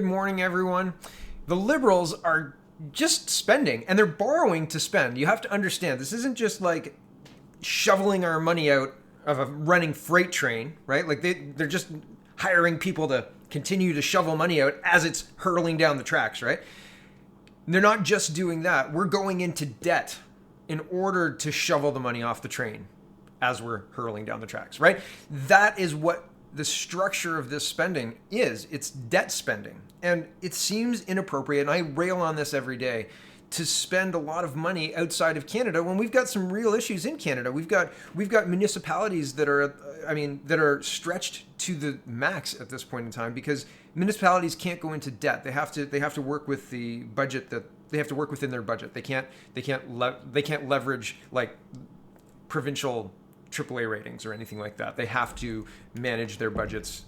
Good morning, everyone. The Liberals are just spending, and they're borrowing to spend. You have to understand, this isn't just like shoveling our money out of a running freight train, right? Like they're just hiring people to continue to shovel money out as it's hurtling down the tracks, right? They're not just doing that. We're going into debt in order to shovel the money off the train as we're hurling down the tracks, right? That is what the structure of this spending is. It's debt spending. And it seems inappropriate, and I rail on this every day, to spend a lot of money outside of Canada when we've got some real issues in Canada. We've got municipalities that are stretched to the max at this point in time because municipalities can't go into debt. They have to work with the budget that they have to work within their budget. They can't leverage like provincial AAA ratings or anything like that. They have to manage their budgets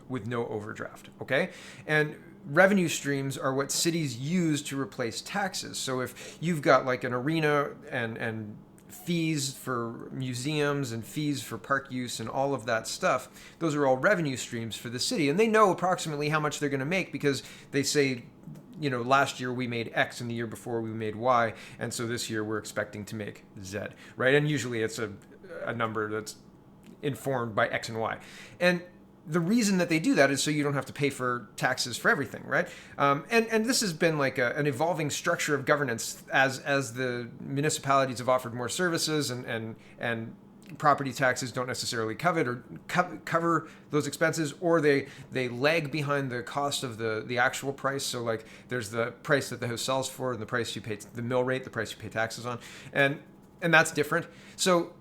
with no overdraft, okay? And revenue streams are what cities use to replace taxes. So if you've got like an arena and fees for museums and fees for park use and all of that stuff, those are all revenue streams for the city. And they know approximately how much they're going to make because they say, you know, last year we made X and the year before we made Y. And so this year we're expecting to make Z, right? And usually it's a number that's informed by X and Y. And the reason that they do that is so you don't have to pay for taxes for everything, right? And this has been like an evolving structure of governance as the municipalities have offered more services and property taxes don't necessarily cover those expenses, or they lag behind the cost of the actual price. So like there's the price that the house sells for and the price you pay, the mill rate, the price you pay taxes on, and that's different. So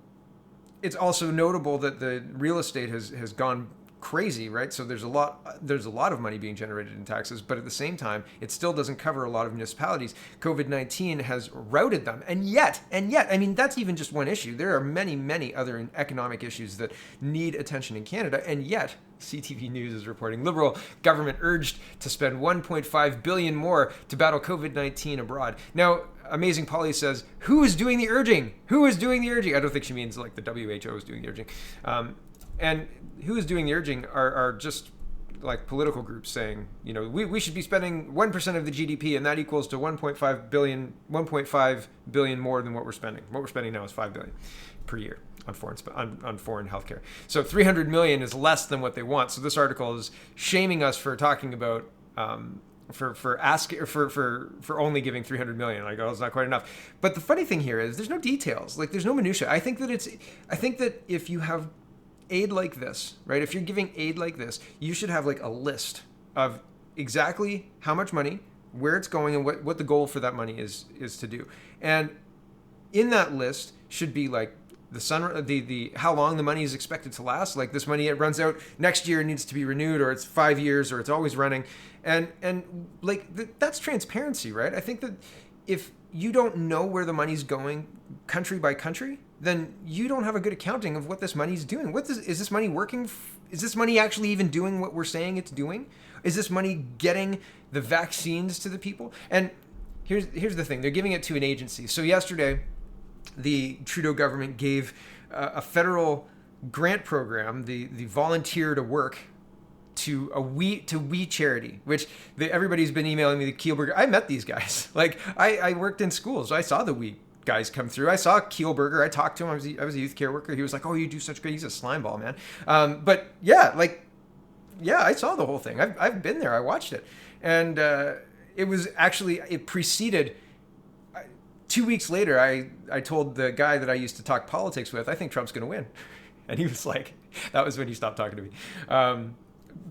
it's also notable that the real estate has gone crazy, right? So there's a lot of money being generated in taxes, but at the same time, it still doesn't cover a lot of municipalities. COVID-19 has routed them, and yet, I mean, that's even just one issue. There are many other economic issues that need attention in Canada, and yet, CTV News is reporting, Liberal government urged to spend $1.5 billion more to battle COVID-19 abroad. Now, Amazing Polly says, who is doing the urging? Who is doing the urging? I don't think she means like the WHO is doing the urging. And who is doing the urging are just like political groups saying, you know, we should be spending 1% of the GDP, and that equals to 1.5 billion more than what we're spending. What we're spending now is $5 billion per year on foreign healthcare. So 300 million is less than what they want. So this article is shaming us for talking about for only giving 300 million. I go, it's not quite enough. But the funny thing here is there's no details. Like there's no minutia. I think that if you have aid like this, right? If you're giving aid like this, you should have like a list of exactly how much money, where it's going, and what the goal for that money is to do. And in that list should be like the how long the money is expected to last. Like this money, it runs out next year, it needs to be renewed, or it's 5 years, or it's always running. And like that's transparency, right? I think that if you don't know where the money's going country by country, then you don't have a good accounting of what this money's doing. Is this money working? Is this money actually even doing what we're saying it's doing? Is this money getting the vaccines to the people? And here's the thing. They're giving it to an agency. So yesterday, the Trudeau government gave a federal grant program, the Volunteer to Work, to We Charity, which everybody's been emailing me, the Kielburger. I met these guys. Like I worked in schools. So I saw the We guys come through. I saw Kielburger. I talked to him. I was a youth care worker. He was like, "Oh, you do such great." He's a slime ball, man. But yeah, I saw the whole thing. I've been there. I watched it, and it preceded. 2 weeks later, I told the guy that I used to talk politics with, I think Trump's going to win, and he was like, that was when he stopped talking to me.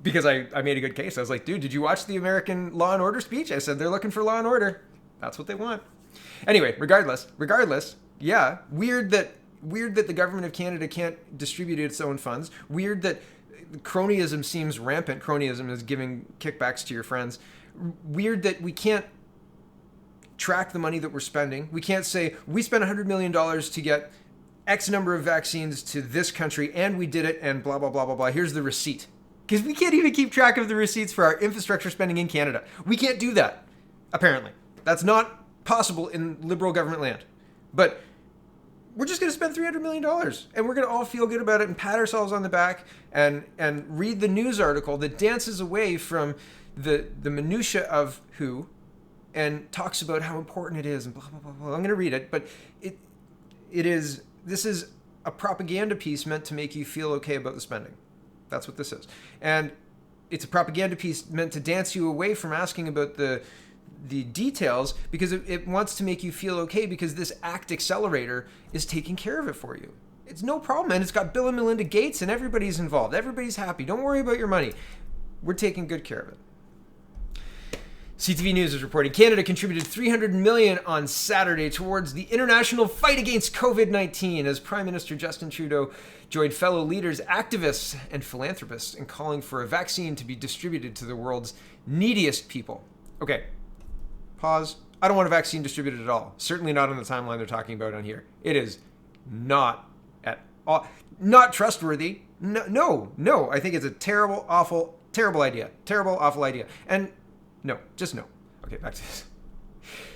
Because I made a good case. I was like, dude, did you watch the American Law and Order speech? I said, they're looking for law and order. That's what they want. Anyway, regardless, yeah, weird that the government of Canada can't distribute its own funds. Weird that cronyism seems rampant. Cronyism is giving kickbacks to your friends. Weird that we can't track the money that we're spending. We can't say, we spent $100 million to get X number of vaccines to this country, and we did it, and blah, blah, blah, blah, blah. Here's the receipt. Because we can't even keep track of the receipts for our infrastructure spending in Canada. We can't do that, apparently. That's not possible in Liberal government land. But we're just going to spend $300 million and we're going to all feel good about it and pat ourselves on the back and read the news article that dances away from the minutia of who and talks about how important it is and blah, blah, blah, blah. I'm going to read it, but this is a propaganda piece meant to make you feel okay about the spending. That's what this is. And it's a propaganda piece meant to dance you away from asking about the details because it wants to make you feel okay because this ACT accelerator is taking care of it for you. It's no problem, and it's got Bill and Melinda Gates and everybody's involved. Everybody's happy. Don't worry about your money. We're taking good care of it. CTV News is reporting Canada contributed $300 million on Saturday towards the international fight against COVID-19 as Prime Minister Justin Trudeau joined fellow leaders, activists, and philanthropists in calling for a vaccine to be distributed to the world's neediest people. Okay, pause. I don't want a vaccine distributed at all. Certainly not on the timeline they're talking about on here. It is not at all, not trustworthy. No. I think it's a terrible, awful idea. Terrible, awful idea. And no, just no. Okay, back to this.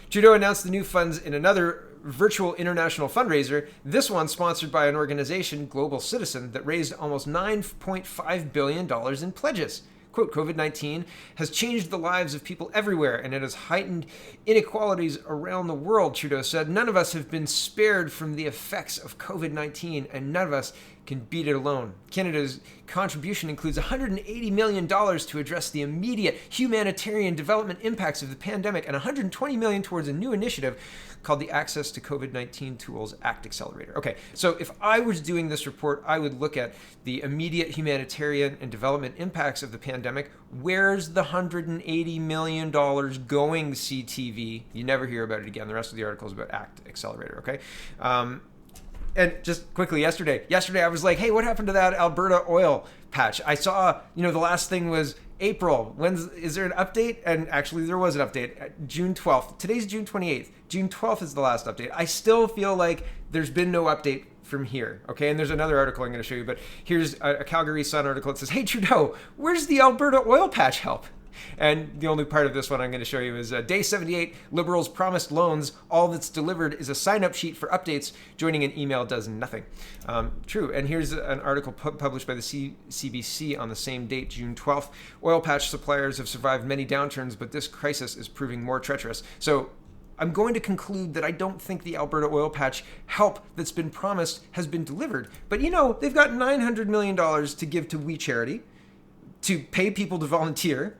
Trudeau announced the new funds in another virtual international fundraiser, this one sponsored by an organization, Global Citizen, that raised almost $9.5 billion in pledges. Quote, COVID-19 has changed the lives of people everywhere, and it has heightened inequalities around the world, Trudeau said. None of us have been spared from the effects of COVID-19, and none of us can beat it alone. Canada's contribution includes $180 million to address the immediate humanitarian development impacts of the pandemic and $120 million towards a new initiative called the Access to COVID-19 Tools ACT Accelerator. Okay, so if I was doing this report, I would look at the immediate humanitarian and development impacts of the pandemic. Where's the $180 million going, CTV? You never hear about it again. The rest of the article is about ACT Accelerator, okay? And just quickly, yesterday I was like, hey, what happened to that Alberta oil patch? I saw, the last thing was April. Is there an update? And actually there was an update, June 12th. Today's June 28th. June 12th is the last update. I still feel like there's been no update from here, okay? And there's another article I'm going to show you, but here's a Calgary Sun article. It says, hey, Trudeau, where's the Alberta oil patch help? And the only part of this one I'm going to show you is day 78, Liberals promised loans. All that's delivered is a sign-up sheet for updates. Joining an email does nothing. True. And here's an article published by the CBC on the same date, June 12th. Oil patch suppliers have survived many downturns, but this crisis is proving more treacherous. So I'm going to conclude that I don't think the Alberta oil patch help that's been promised has been delivered. But they've got $900 million to give to We Charity, to pay people to volunteer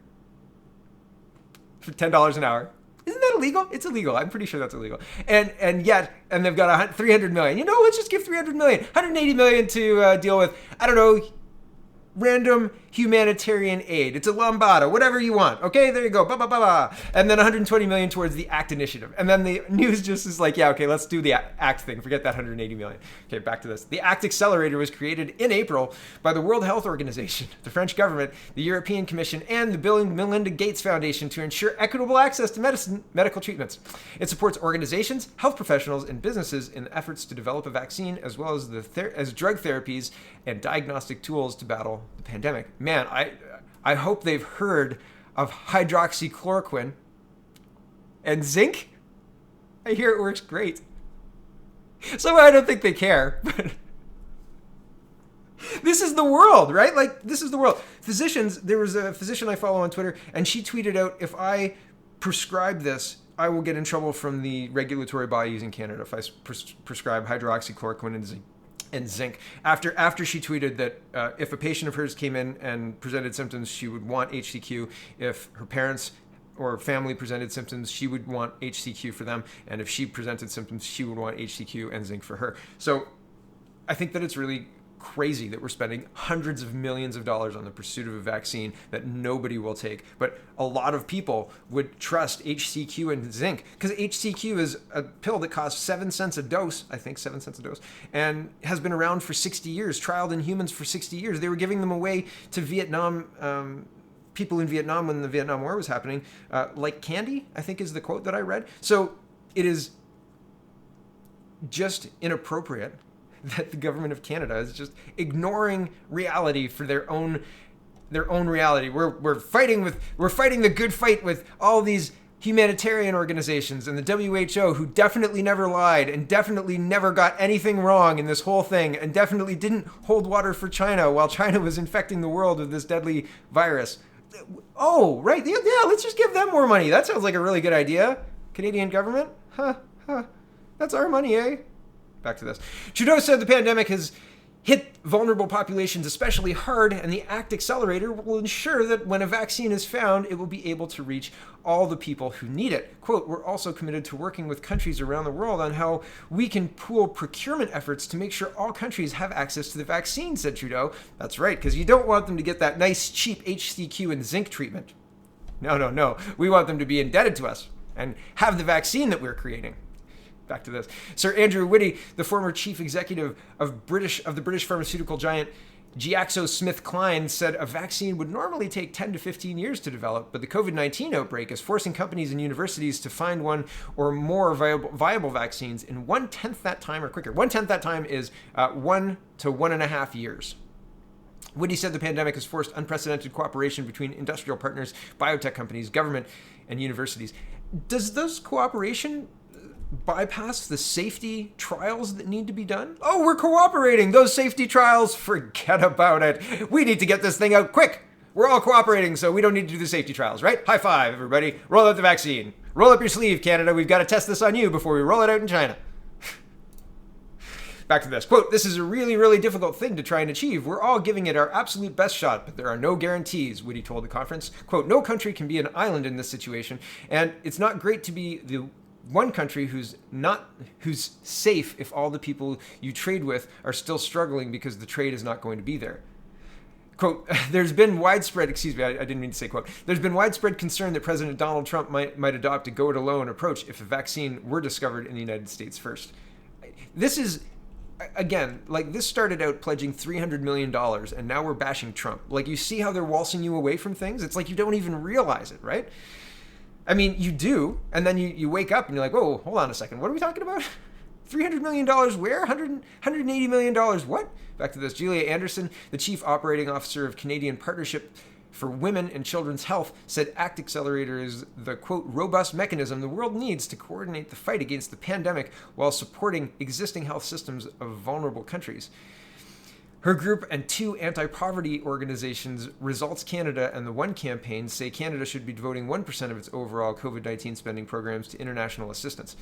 for $10 an hour. Isn't that illegal? It's illegal. I'm pretty sure that's illegal. And they've got $300 million. Let's just give $300 million. $180 million to deal with, random humanitarian aid. It's a lambada, whatever you want. Okay, there you go. And then $120 million towards the ACT initiative. And then the news just is like, yeah, okay, let's do the ACT thing. Forget that $180 million. Okay, back to this. The ACT Accelerator was created in April by the World Health Organization, the French government, the European Commission, and the Bill and Melinda Gates Foundation to ensure equitable access to medical treatments. It supports organizations, health professionals, and businesses in efforts to develop a vaccine as well as as drug therapies and diagnostic tools to battle the pandemic. Man, I hope they've heard of hydroxychloroquine and zinc. I hear it works great. Somehow I don't think they care, but this is the world, right? This is the world. Physicians, there was a physician I follow on Twitter, and she tweeted out, if I prescribe this, I will get in trouble from the regulatory bodies in Canada if I prescribe hydroxychloroquine and zinc. After she tweeted that if a patient of hers came in and presented symptoms, she would want HCQ. If her parents or family presented symptoms, she would want HCQ for them. And if she presented symptoms, she would want HCQ and zinc for her. So I think that it's really crazy that we're spending hundreds of millions of dollars on the pursuit of a vaccine that nobody will take. But a lot of people would trust HCQ and zinc because HCQ is a pill that costs 7 cents a dose, I think 7 cents a dose, and has been around for 60 years, trialed in humans for 60 years. They were giving them away to Vietnam, people in Vietnam when the Vietnam War was happening, like candy, I think is the quote that I read. So it is just inappropriate that the government of Canada is just ignoring reality for their own reality. We're fighting the good fight with all these humanitarian organizations and the WHO, who definitely never lied and definitely never got anything wrong in this whole thing and definitely didn't hold water for China while China was infecting the world with this deadly virus. Oh, right. Yeah, let's just give them more money. That sounds like a really good idea. Canadian government? Huh. That's our money, eh? Back to this. Trudeau said the pandemic has hit vulnerable populations especially hard, and the ACT Accelerator will ensure that when a vaccine is found, it will be able to reach all the people who need it. Quote, we're also committed to working with countries around the world on how we can pool procurement efforts to make sure all countries have access to the vaccine, said Trudeau. That's right, because you don't want them to get that nice, cheap HCQ and zinc treatment. No. We want them to be indebted to us and have the vaccine that we're creating. Back to this. Sir Andrew Whitty, the former chief executive of the British pharmaceutical giant GlaxoSmithKline, said a vaccine would normally take 10 to 15 years to develop, but the COVID-19 outbreak is forcing companies and universities to find one or more viable vaccines in 1/10 that time or quicker. 1/10 that time is 1 to 1.5 years. Whitty said the pandemic has forced unprecedented cooperation between industrial partners, biotech companies, government, and universities. Does those cooperation bypass the safety trials that need to be done? Oh, we're cooperating. Those safety trials, forget about it. We need to get this thing out quick. We're all cooperating, so we don't need to do the safety trials, right? High five, everybody. Roll out the vaccine. Roll up your sleeve, Canada. We've got to test this on you before we roll it out in China. Back to this. Quote, this is a really, really difficult thing to try and achieve. We're all giving it our absolute best shot, but there are no guarantees, Whitty told the conference. Quote, no country can be an island in this situation, and it's not great to be the one country who's safe if all the people you trade with are still struggling because the trade is not going to be there. Quote, there's been widespread, excuse me, I didn't mean to say quote, there's been widespread concern that President Donald Trump might adopt a go-it-alone approach if a vaccine were discovered in the United States first. This is, again, like this started out pledging $300 million and now we're bashing Trump. Like, you see how they're waltzing you away from things? It's like you don't even realize it, right? I mean, you do, and then you wake up and you're like, whoa, hold on a second. What are we talking about? $300 million where? $180 million what? Back to this. Julia Anderson, the Chief Operating Officer of Canadian Partnership for Women and Children's Health, said ACT Accelerator is the, quote, robust mechanism the world needs to coordinate the fight against the pandemic while supporting existing health systems of vulnerable countries. Her group and two anti-poverty organizations, Results Canada and the One Campaign, say Canada should be devoting 1% of its overall COVID-19 spending programs to international assistance.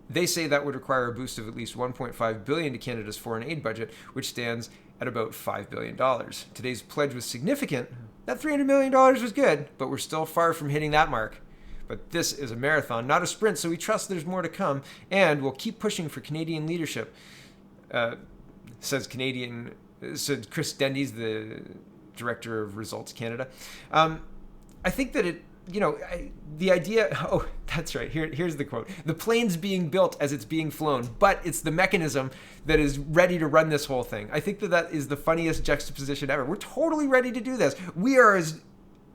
They say that would require a boost of at least $1.5 billion to Canada's foreign aid budget, which stands at about $5 billion. Today's pledge was significant. That $300 million was good, but we're still far from hitting that mark. But this is a marathon, not a sprint, so we trust there's more to come, and we'll keep pushing for Canadian leadership, said Chris Dendy's the director of Results Canada. I think that the idea, oh, that's right, here's the quote. The plane's being built as it's being flown, but it's the mechanism that is ready to run this whole thing. I think that is the funniest juxtaposition ever. We're totally ready to do this. We are as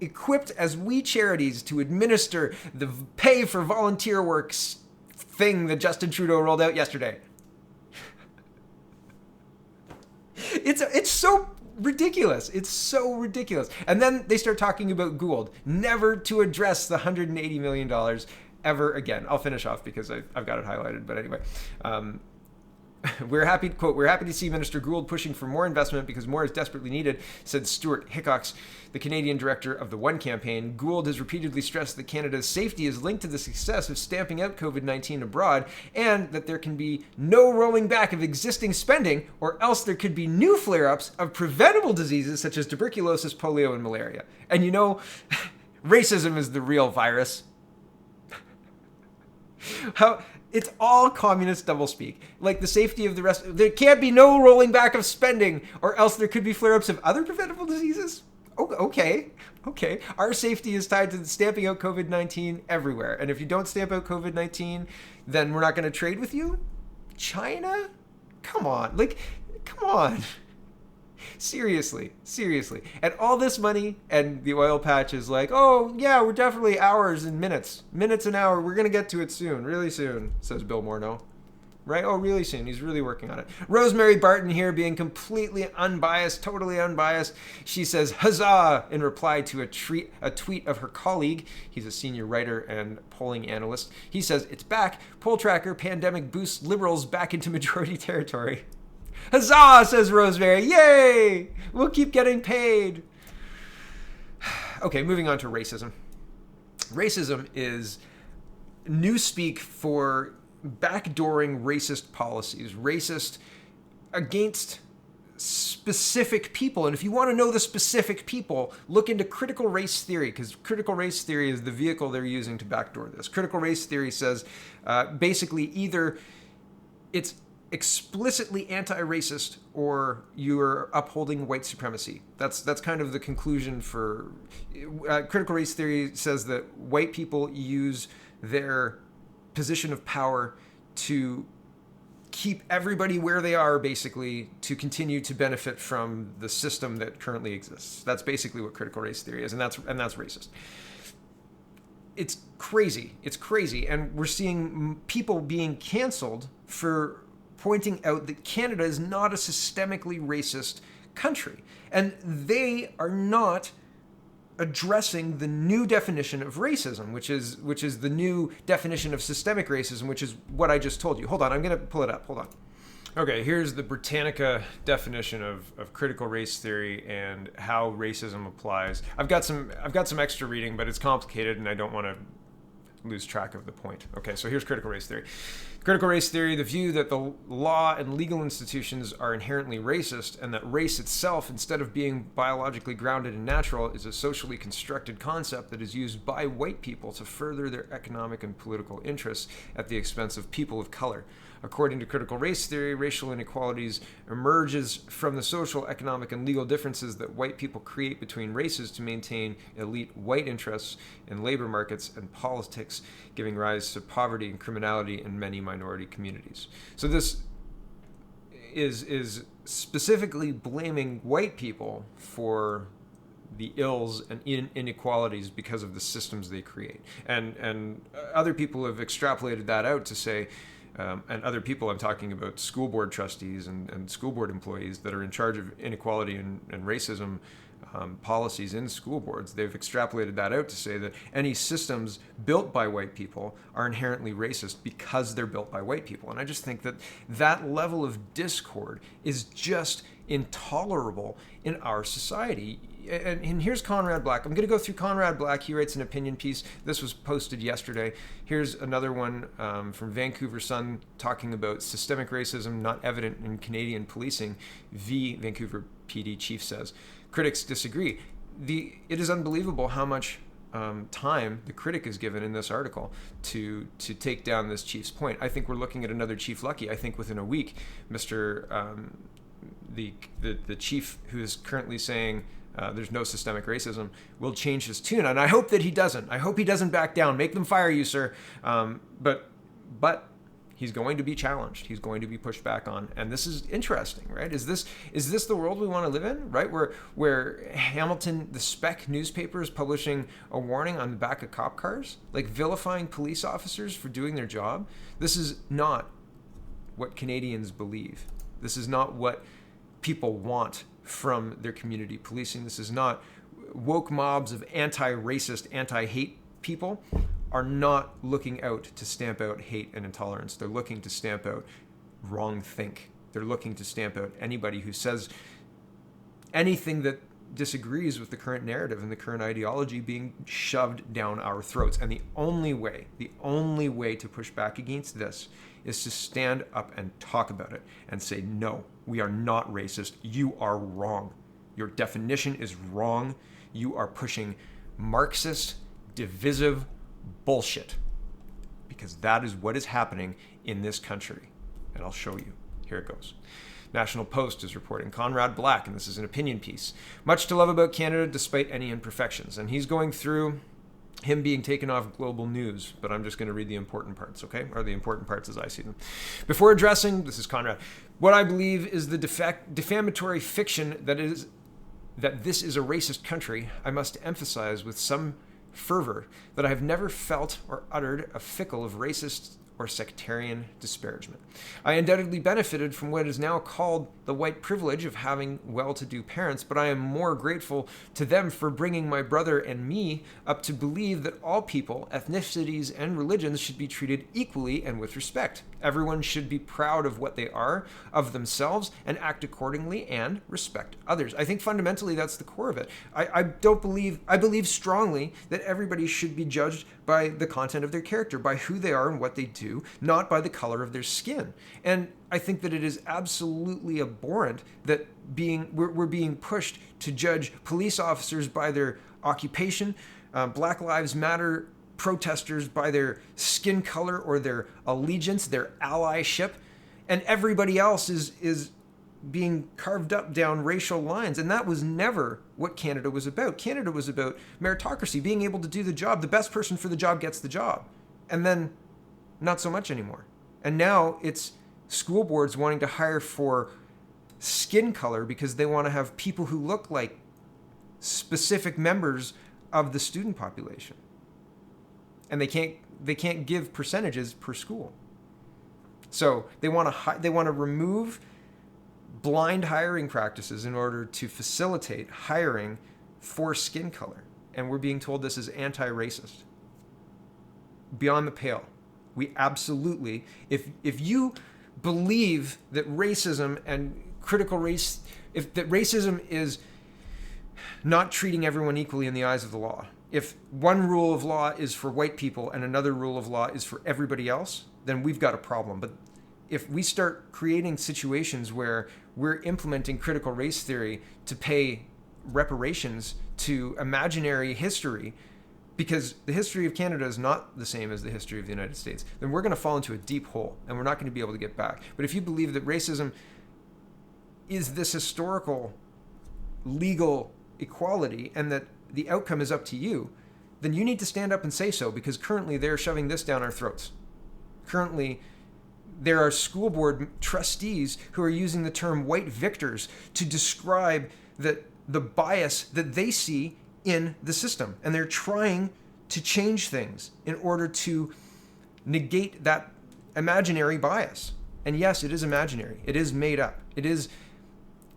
equipped as we charities to administer the pay for volunteer works thing that Justin Trudeau rolled out yesterday. It's so ridiculous. It's so ridiculous. And then they start talking about Gould, never to address the $180 million ever again. I'll finish off because I've got it highlighted. But anyway, we're happy, quote, we're happy to see Minister Gould pushing for more investment because more is desperately needed, said Stuart Hickox, the Canadian director of the One Campaign. Gould has repeatedly stressed that Canada's safety is linked to the success of stamping out COVID-19 abroad and that there can be no rolling back of existing spending or else there could be new flare-ups of preventable diseases such as tuberculosis, polio, and malaria. And you know, racism is the real virus. It's all communist doublespeak. Like the safety of the rest. There can't be no rolling back of spending, or else there could be flare-ups of other preventable diseases. Okay. Our safety is tied to the stamping out COVID-19 everywhere. And if you don't stamp out COVID-19, then we're not going to trade with you? China? Come on. Seriously. And all this money, and the oil patch is like, oh, yeah, we're definitely hours and minutes. Minutes an hour. We're going to get to it soon, really soon, says Bill Morneau. right? Oh, really soon. He's really working on it. Rosemary Barton here, being completely unbiased, totally unbiased. She says, huzzah, in reply to a tweet of her colleague. He's a senior writer and polling analyst. He says, it's back. Poll tracker pandemic boosts Liberals back into majority territory. Huzzah, says Rosemary. Yay! We'll keep getting paid. Okay, moving on to racism. Racism is newspeak for backdooring racist policies, racist against specific people. And if you want to know the specific people, look into critical race theory, because critical race theory is the vehicle they're using to backdoor this. Critical race theory says basically either it's explicitly anti-racist or you're upholding white supremacy. That's kind of the conclusion for critical race theory. Says that white people use their position of power to keep everybody where they are, basically, to continue to benefit from the system that currently exists. That's basically what critical race theory is, and that's racist. It's crazy. It's crazy, and we're seeing people being canceled for pointing out that Canada is not a systemically racist country. And they are not addressing the new definition of racism, which is the new definition of systemic racism, which is what I just told you. Hold on, I'm going to pull it up. Hold on. Okay, here's the Britannica definition of critical race theory and how racism applies. I've got some extra reading, but it's complicated and I don't want to lose track of the point. Okay, so here's critical race theory. Critical race theory, the view that the law and legal institutions are inherently racist and that race itself, instead of being biologically grounded and natural, is a socially constructed concept that is used by white people to further their economic and political interests at the expense of people of color. According to critical race theory, racial inequalities emerges from the social, economic, and legal differences that white people create between races to maintain elite white interests in labor markets and politics, giving rise to poverty and criminality in many minority communities. So this is specifically blaming white people for the ills and inequalities because of the systems they create. And other people have extrapolated that out to say, and other people, I'm talking about school board trustees and school board employees that are in charge of inequality and racism policies in school boards. They've extrapolated that out to say that any systems built by white people are inherently racist because they're built by white people. And I just think that that level of discord is just intolerable in our society. And here's Conrad Black. I'm going to go through Conrad Black. He writes an opinion piece. This was posted yesterday. Here's another one from Vancouver Sun talking about systemic racism not evident in Canadian policing. Vancouver PD Chief says. Critics disagree. It is unbelievable how much time the critic is given in this article to take down this chief's point. I think we're looking at another Chief Lucky. I think within a week, Mr. The chief who is currently saying there's no systemic racism will change his tune, and I hope that he doesn't. I hope he doesn't back down. Make them fire you, sir. But he's going to be challenged. He's going to be pushed back on, and this is interesting, right? Is this the world we want to live in, right? Where Hamilton, the Spec newspaper, is publishing a warning on the back of cop cars, like vilifying police officers for doing their job. This is not what Canadians believe. This is not what people want from their community policing. This is not woke mobs of anti-racist, anti-hate people are not looking out to stamp out hate and intolerance. They're looking to stamp out wrong think. They're looking to stamp out anybody who says anything that disagrees with the current narrative and the current ideology being shoved down our throats. And the only way to push back against this is to stand up and talk about it and say, no, we are not racist. You are wrong. Your definition is wrong. You are pushing Marxist, divisive bullshit, because that is what is happening in this country. And I'll show you. Here it goes. National Post is reporting Conrad Black, and this is an opinion piece. Much to love about Canada despite any imperfections. And he's going through him being taken off global news, but I'm just going to read the important parts, okay? Or the important parts as I see them. Before addressing, this is Conrad, what I believe is the defamatory fiction that this is a racist country, I must emphasize with some fervor that I have never felt or uttered a fickle of racist or sectarian disparagement. I undoubtedly benefited from what is now called the white privilege of having well-to-do parents, but I am more grateful to them for bringing my brother and me up to believe that all people, ethnicities, and religions should be treated equally and with respect. Everyone should be proud of what they are, of themselves, and act accordingly and respect others. I think fundamentally that's the core of it. I believe strongly that everybody should be judged by the content of their character, by who they are and what they do, not by the color of their skin. And I think that it is absolutely abhorrent that we're being pushed to judge police officers by their occupation, Black Lives Matter protesters by their skin color or their allegiance, their allyship, and everybody else is being carved up down racial lines. And that was never what Canada was about. Canada was about meritocracy, being able to do the job. The best person for the job gets the job. And then not so much anymore. And now it's school boards wanting to hire for skin color because they want to have people who look like specific members of the student population. And they can't give percentages per school. So they want to remove blind hiring practices in order to facilitate hiring for skin color. And we're being told this is anti-racist. Beyond the pale. We absolutely, if you believe that racism and critical race, that racism is not treating everyone equally in the eyes of the law, if one rule of law is for white people and another rule of law is for everybody else, then we've got a problem. But if we start creating situations where we're implementing critical race theory to pay reparations to imaginary history, because the history of Canada is not the same as the history of the United States, then we're going to fall into a deep hole and we're not going to be able to get back. But if you believe that racism is this historical legal equality and that the outcome is up to you, then you need to stand up and say so, because currently they're shoving this down our throats. Currently, there are school board trustees who are using the term white victors to describe the bias that they see in the system. And they're trying to change things in order to negate that imaginary bias. And yes, it is imaginary. It is made up. It is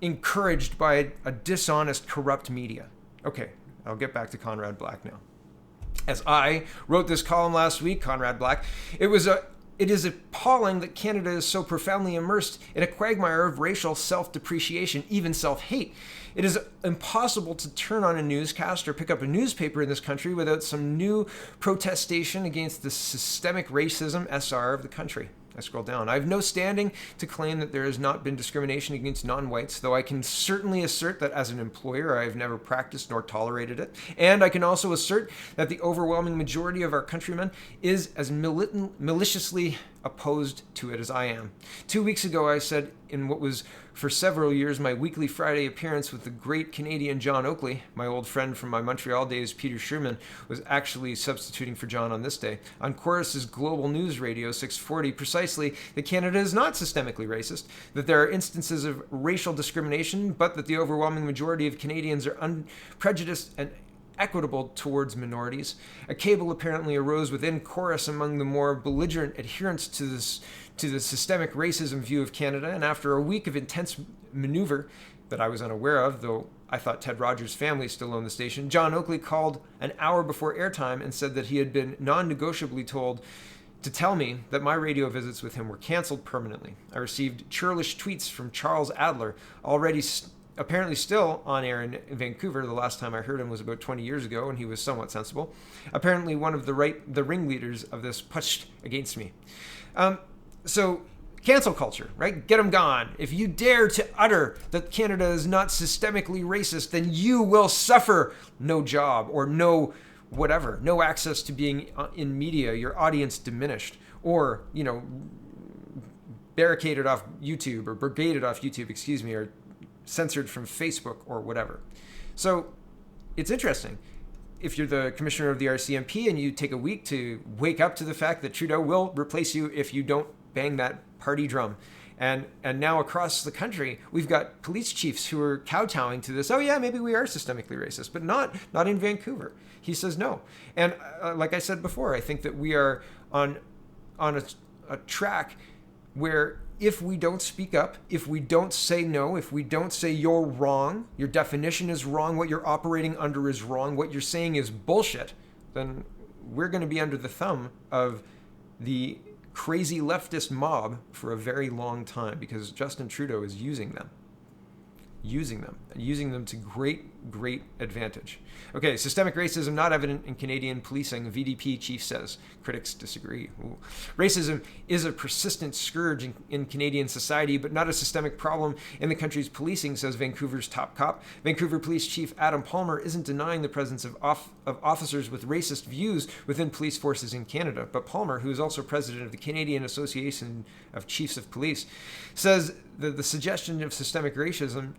encouraged by a dishonest, corrupt media. Okay, I'll get back to Conrad Black now. As I wrote this column last week, Conrad Black, it is appalling that Canada is so profoundly immersed in a quagmire of racial self-depreciation, even self-hate. It is impossible to turn on a newscast or pick up a newspaper in this country without some new protestation against the systemic racism SR of the country. I scroll down. I have no standing to claim that there has not been discrimination against non-whites, though I can certainly assert that as an employer I have never practiced nor tolerated it. And I can also assert that the overwhelming majority of our countrymen is as maliciously opposed to it as I am. 2 weeks ago I said in what was for several years my weekly Friday appearance with the great Canadian John Oakley, my old friend from my Montreal days, Peter Sherman, was actually substituting for John on this day, on Chorus's Global News Radio 640, precisely that Canada is not systemically racist, that there are instances of racial discrimination, but that the overwhelming majority of Canadians are unprejudiced and equitable towards minorities. A cable apparently arose within Chorus among the more belligerent adherents to the systemic racism view of Canada, and after a week of intense maneuver that I was unaware of, though I thought Ted Rogers' family still owned the station, John Oakley called an hour before airtime and said that he had been non-negotiably told to tell me that my radio visits with him were canceled permanently. I received churlish tweets from Charles Adler, already apparently still on air in Vancouver. The last time I heard him was about 20 years ago, and he was somewhat sensible. Apparently one of the ringleaders of this pushed against me. So cancel culture, right? Get them gone. If you dare to utter that Canada is not systemically racist, then you will suffer no job or no whatever, no access to being in media, your audience diminished, or, barricaded off YouTube or brigaded off YouTube, or censored from Facebook or whatever. So it's interesting. If you're the commissioner of the RCMP and you take a week to wake up to the fact that Trudeau will replace you if you don't bang that party drum. And now across the country, we've got police chiefs who are kowtowing to this. Oh yeah, maybe we are systemically racist, but not in Vancouver. He says no. And like I said before, I think that we are on a track where if we don't speak up, if we don't say no, if we don't say you're wrong, your definition is wrong, what you're operating under is wrong, what you're saying is bullshit, then we're going to be under the thumb of the crazy leftist mob for a very long time, because Justin Trudeau is using them to great advantage. Okay, systemic racism not evident in Canadian policing, VPD Chief says. Critics disagree. Ooh. Racism is a persistent scourge in Canadian society, but not a systemic problem in the country's policing, says Vancouver's top cop. Vancouver Police Chief Adam Palmer isn't denying the presence of officers with racist views within police forces in Canada, but Palmer, who is also president of the Canadian Association of Chiefs of Police, says that the suggestion of systemic racism,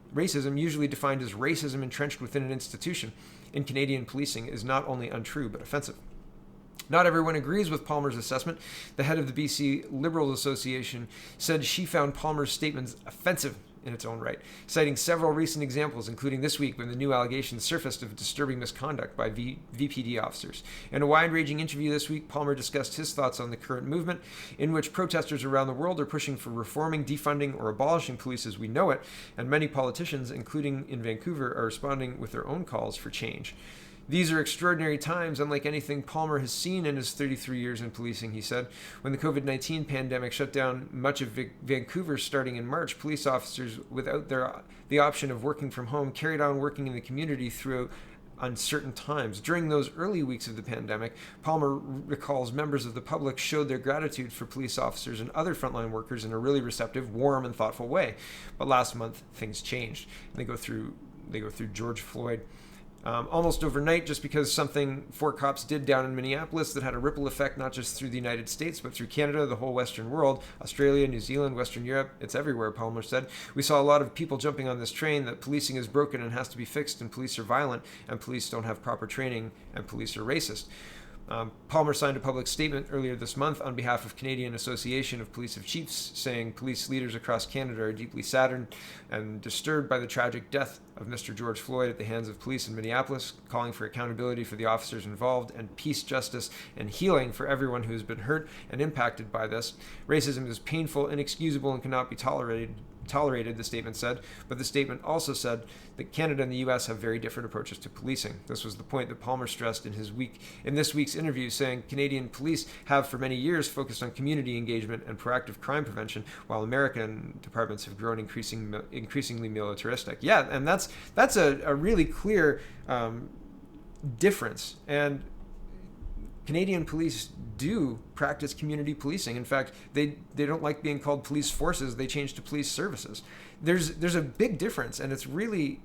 usually defined as racism entrenched within an institution in Canadian policing, is not only untrue but offensive. Not everyone agrees with Palmer's assessment. The head of the BC Libral Association said she found Palmer's statements offensive in its own right, citing several recent examples, including this week when the new allegations surfaced of disturbing misconduct by VPD officers. In a wide-ranging interview this week, Palmer discussed his thoughts on the current movement, in which protesters around the world are pushing for reforming, defunding, or abolishing police as we know it, and many politicians, including in Vancouver, are responding with their own calls for change. These are extraordinary times, unlike anything Palmer has seen in his 33 years in policing, he said. When the COVID-19 pandemic shut down much of Vancouver starting in March, police officers, without the option of working from home, carried on working in the community through uncertain times. During those early weeks of the pandemic, Palmer recalls members of the public showed their gratitude for police officers and other frontline workers in a really receptive, warm, and thoughtful way. But last month, things changed. And they go through George Floyd. Almost overnight, just because something 4 cops did down in Minneapolis that had a ripple effect not just through the United States, but through Canada, the whole Western world, Australia, New Zealand, Western Europe, it's everywhere, Palmer said. We saw a lot of people jumping on this train that policing is broken and has to be fixed, and police are violent, and police don't have proper training, and police are racist. Palmer signed a public statement earlier this month on behalf of Canadian Association of Police of Chiefs, saying police leaders across Canada are deeply saddened and disturbed by the tragic death of Mr. George Floyd at the hands of police in Minneapolis, calling for accountability for the officers involved and peace, justice, and healing for everyone who has been hurt and impacted by this. Racism is painful, inexcusable, and cannot be tolerated, the statement said, but the statement also said that Canada and the U.S. have very different approaches to policing. This was the point that Palmer stressed in this week's interview, saying Canadian police have for many years focused on community engagement and proactive crime prevention, while American departments have grown increasingly militaristic. Yeah, and that's a really clear difference. And Canadian police do practice community policing. In fact, they don't like being called police forces. They change to police services. There's a big difference, and it's really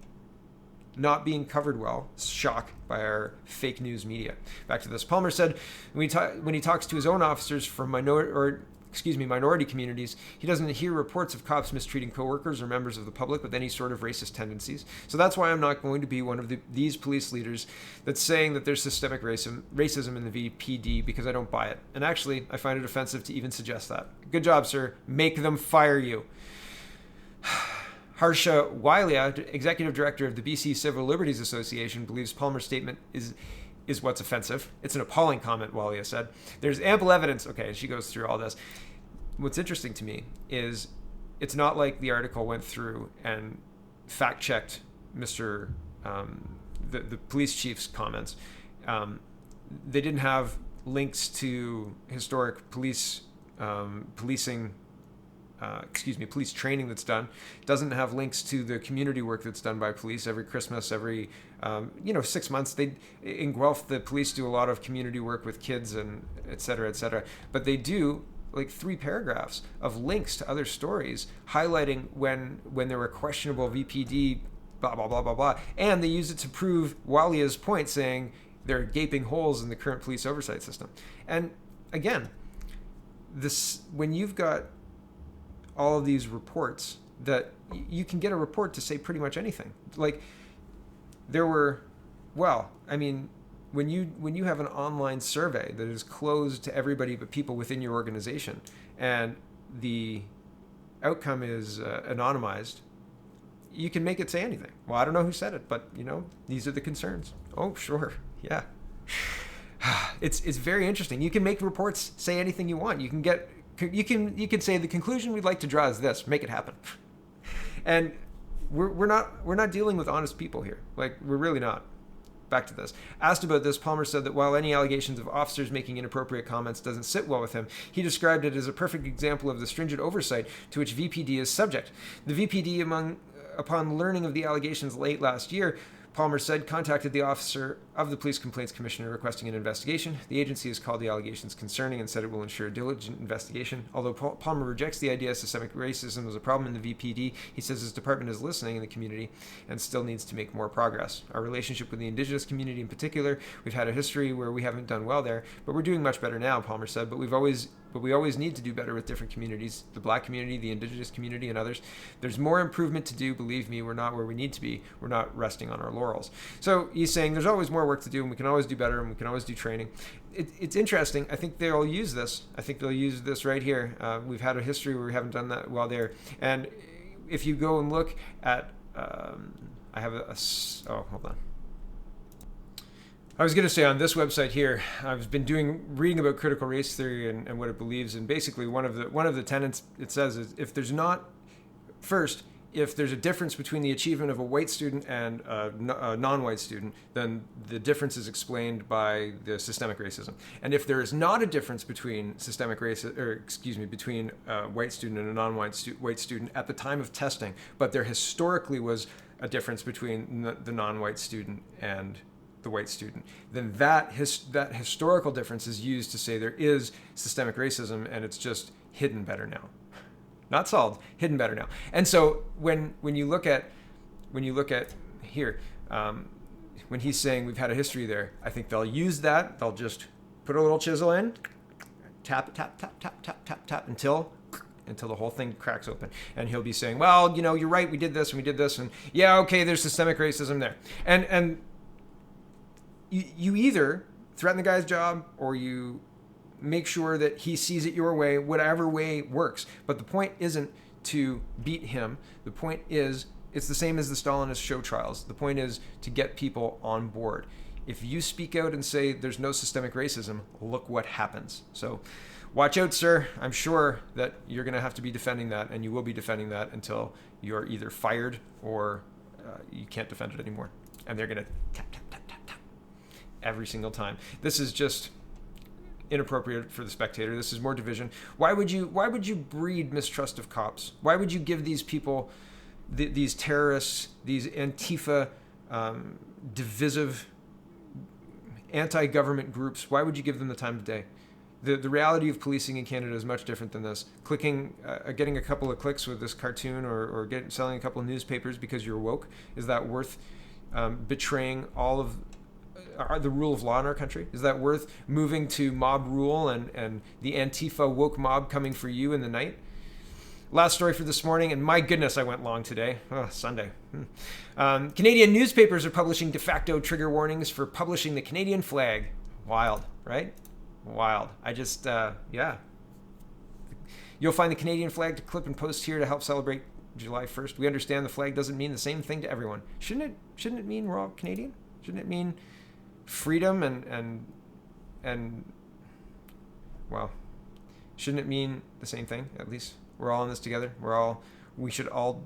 not being covered well. Shock by our fake news media. Back to this. Palmer said when he talks to his own officers from minority communities, he doesn't hear reports of cops mistreating coworkers or members of the public with any sort of racist tendencies. So that's why I'm not going to be one of these police leaders that's saying that there's systemic racism in the VPD, because I don't buy it. And actually, I find it offensive to even suggest that. Good job, sir. Make them fire you. Harsha Wylia, executive director of the BC Civil Liberties Association, believes Palmer's statement is what's offensive. It's an appalling comment, Walia said. There's ample evidence. Okay, she goes through all this. What's interesting to me is it's not like the article went through and fact-checked the police chief's comments. They didn't have links to historic police police training that's done. It doesn't have links to the community work that's done by police every Christmas, every 6 months. In Guelph, the police do a lot of community work with kids and et cetera, but they do like 3 paragraphs of links to other stories highlighting when there were questionable VPD blah blah blah blah blah, and they use it to prove Walia's point, saying there are gaping holes in the current police oversight system. And again, when you've got all of these reports, that you can get a report to say pretty much anything. Like when you have an online survey that is closed to everybody but people within your organization, and the outcome is anonymized, you can make it say anything. Well, I don't know who said it, but these are the concerns. Oh, sure, yeah. It's very interesting. You can make reports say anything you want. You can get You can say the conclusion we'd like to draw is this: make it happen. And we're not dealing with honest people here. Like, we're really not. Back to this. Asked about this, Palmer said that while any allegations of officers making inappropriate comments doesn't sit well with him, he described it as a perfect example of the stringent oversight to which VPD is subject. The VPD, upon learning of the allegations late last year, Palmer said, contacted the officer of the Police Complaints Commissioner requesting an investigation. The agency has called the allegations concerning and said it will ensure a diligent investigation. Although Palmer rejects the idea systemic racism was a problem in the VPD, he says his department is listening in the community and still needs to make more progress. Our relationship with the Indigenous community in particular, we've had a history where we haven't done well there, but we're doing much better now, Palmer said, but we always need to do better with different communities, the Black community, the Indigenous community, and others. There's more improvement to do. Believe me, we're not where we need to be. We're not resting on our laurels. So he's saying there's always more work to do, and we can always do better, and we can always do training. It's interesting. I think they'll use this. I think they'll use this right here. We've had a history where we haven't done that well there. And if you go and look at, I have hold on. I was going to say on this website here, I've been reading about critical race theory and what it believes, and basically one of the tenets it says is if there's a difference between the achievement of a white student and a non-white student, then the difference is explained by the systemic racism. And if there is not a difference between between a white student and a non-white white student at the time of testing, but there historically was a difference between the non-white student and the white student, then that historical difference is used to say there is systemic racism, and it's just hidden better now. Not solved, hidden better now. And so when you look at here, when he's saying we've had a history there, I think they'll use that. They'll just put a little chisel in, tap, tap, tap, tap, tap, tap, tap until the whole thing cracks open. And he'll be saying, well, you're right, we did this and we did this, and yeah, okay, there's systemic racism there. And you either threaten the guy's job or you make sure that he sees it your way, whatever way works. But the point isn't to beat him. The point is, it's the same as the Stalinist show trials. The point is to get people on board. If you speak out and say there's no systemic racism, look what happens. So watch out, sir. I'm sure that you're going to have to be defending that, and you will be defending that until you're either fired or you can't defend it anymore. And they're going to tap, tap, tap, tap, tap every single time. This is just inappropriate for the spectator. This is more division. Why would you breed mistrust of cops? Why would you give these people, these terrorists, these Antifa, divisive, anti-government groups, why would you give them the time of day? The reality of policing in Canada is much different than this. Getting a couple of clicks with this cartoon or selling a couple of newspapers because you're woke, is that worth betraying all of the rule of law in our country? Is that worth moving to mob rule and the Antifa woke mob coming for you in the night? Last story for this morning, and my goodness, I went long today. Sunday. Canadian newspapers are publishing de facto trigger warnings for publishing the Canadian flag. Wild, right? Wild. You'll find the Canadian flag to clip and post here to help celebrate July 1st. We understand the flag doesn't mean the same thing to everyone. Shouldn't it mean we're all Canadian? Shouldn't it mean freedom and well, shouldn't it mean the same thing? At least we're all in this together. We should all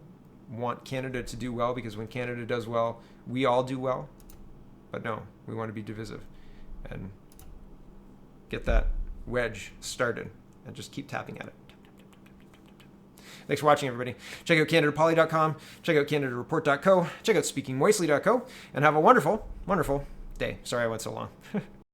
want Canada to do well, because when Canada does well, we all do well. But no, we want to be divisive and get that wedge started and just keep tapping at it. Thanks for watching, everybody. Check out CanadaPoly.com, check out CanadaReport.co, check out SpeakingMoistly.co, and have a wonderful, wonderful day. Sorry I went so long.